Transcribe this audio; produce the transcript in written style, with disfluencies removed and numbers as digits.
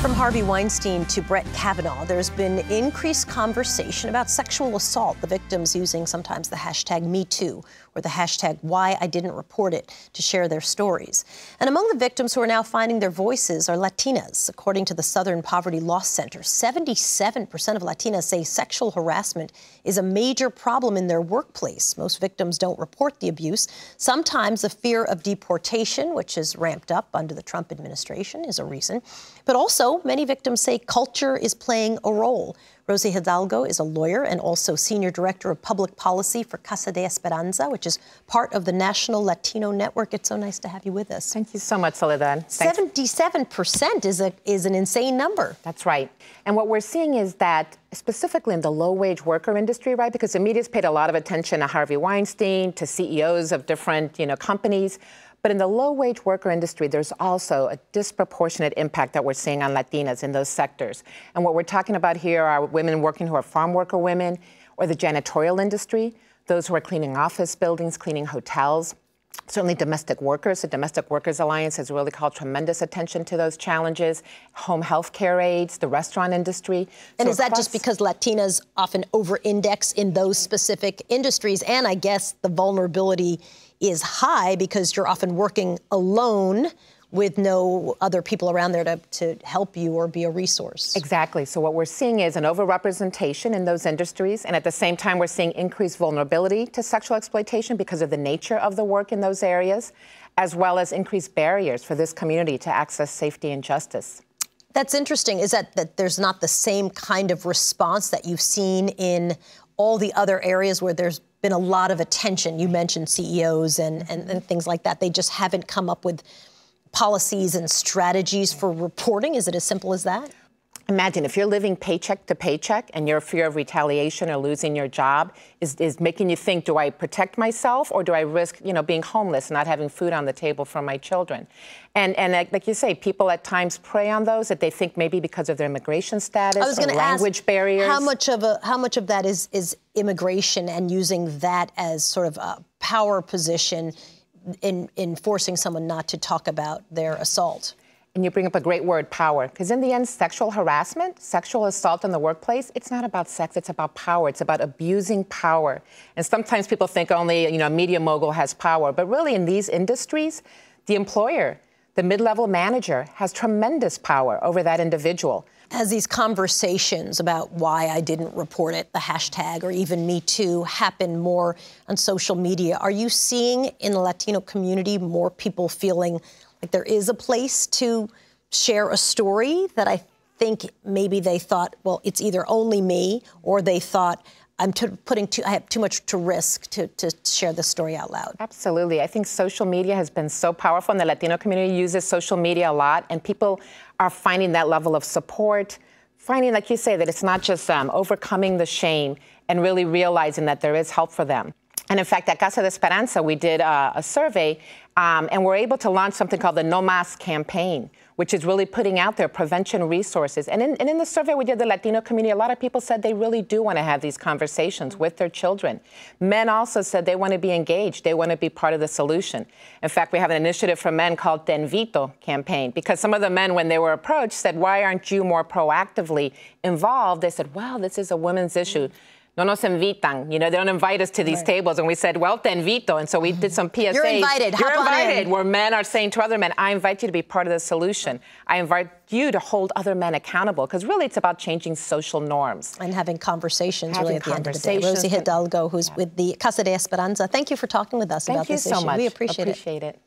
From Harvey Weinstein to Brett Kavanaugh, there's been increased conversation about sexual assault, the victims using sometimes the hashtag #MeToo or the hashtag #WhyIDidn'tReport to share their stories. And among the victims who are now finding their voices are Latinas. According to the Southern Poverty Law Center, 77% of Latinas say sexual harassment is a major problem in their workplace. Most victims don't report the abuse. Sometimes the fear of deportation, which has ramped up under the Trump administration, is a reason. But also, many victims say culture is playing a role. Rosie Hidalgo is a lawyer and also Senior Director of Public Policy for Casa de Esperanza, which is part of the National Latino Network. It's so nice to have you with us. Thank you so much, Soledad. 77% is an insane number. That's right. And what we're seeing is that, specifically in the low-wage worker industry, right, because the media's paid a lot of attention to Harvey Weinstein, to CEOs of different, companies. But in the low-wage worker industry, there's also a disproportionate impact that we're seeing on Latinas in those sectors. And what we're talking about here are women working who are farm worker women, or the janitorial industry, those who are cleaning office buildings, cleaning hotels. Certainly domestic workers. The Domestic Workers Alliance has really called tremendous attention to those challenges. Home health care aides, the restaurant industry. And is that just because Latinas often over-index in those specific industries? And I guess the vulnerability is high because you're often working alone with no other people around there to help you or be a resource. Exactly. So what we're seeing is an overrepresentation in those industries. And at the same time, we're seeing increased vulnerability to sexual exploitation because of the nature of the work in those areas, as well as increased barriers for this community to access safety and justice. That's interesting. Is that there's not the same kind of response that you've seen in all the other areas where there's been a lot of attention? You mentioned CEOs and things like that. They just haven't come up with policies and strategies for reporting. Is it as simple as that? Imagine if you're living paycheck to paycheck and your fear of retaliation or losing your job is making you think, do I protect myself or do I risk, being homeless, not having food on the table for my children? And like you say, people at times prey on those that they think maybe because of their immigration status or language barriers. How much of that is immigration and using that as sort of a power position in forcing someone not to talk about their assault? And you bring up a great word, power, because in the end, sexual harassment, sexual assault in the workplace, it's not about sex, it's about power. It's about abusing power. And sometimes people think only, a media mogul has power. But really, in these industries, the employer, the mid-level manager, has tremendous power over that individual. As these conversations about why I didn't report it, the hashtag, or even #MeToo, happen more on social media, are you seeing in the Latino community more people feeling like there is a place to share a story that I think maybe they thought, well, it's either only me, or they thought I have too much to risk to share this story out loud? Absolutely. I think social media has been so powerful, and the Latino community uses social media a lot, and people are finding that level of support, finding, like you say, that it's not just overcoming the shame and really realizing that there is help for them. And in fact, at Casa de Esperanza, we did a survey, and we're able to launch something called the No Mas campaign, which is really putting out there prevention resources. And in the survey we did, the Latino community, a lot of people said they really do want to have these conversations with their children. Men also said they want to be engaged. They want to be part of the solution. In fact, we have an initiative for men called Te Invito campaign, because some of the men, when they were approached, said, why aren't you more proactively involved? They said, well, this is a women's issue. No nos invitan. They don't invite us to these tables. And we said, well, te invito. And so we did some PSAs. You're invited. You're invited, where men are saying to other men, I invite you to be part of the solution. I invite you to hold other men accountable. Because really, it's about changing social norms. And having conversations really at the end of the day. Rosie Hidalgo, who's with the Casa de Esperanza, thank you for talking with us about this issue. Thank you so much. We appreciate it. Appreciate it.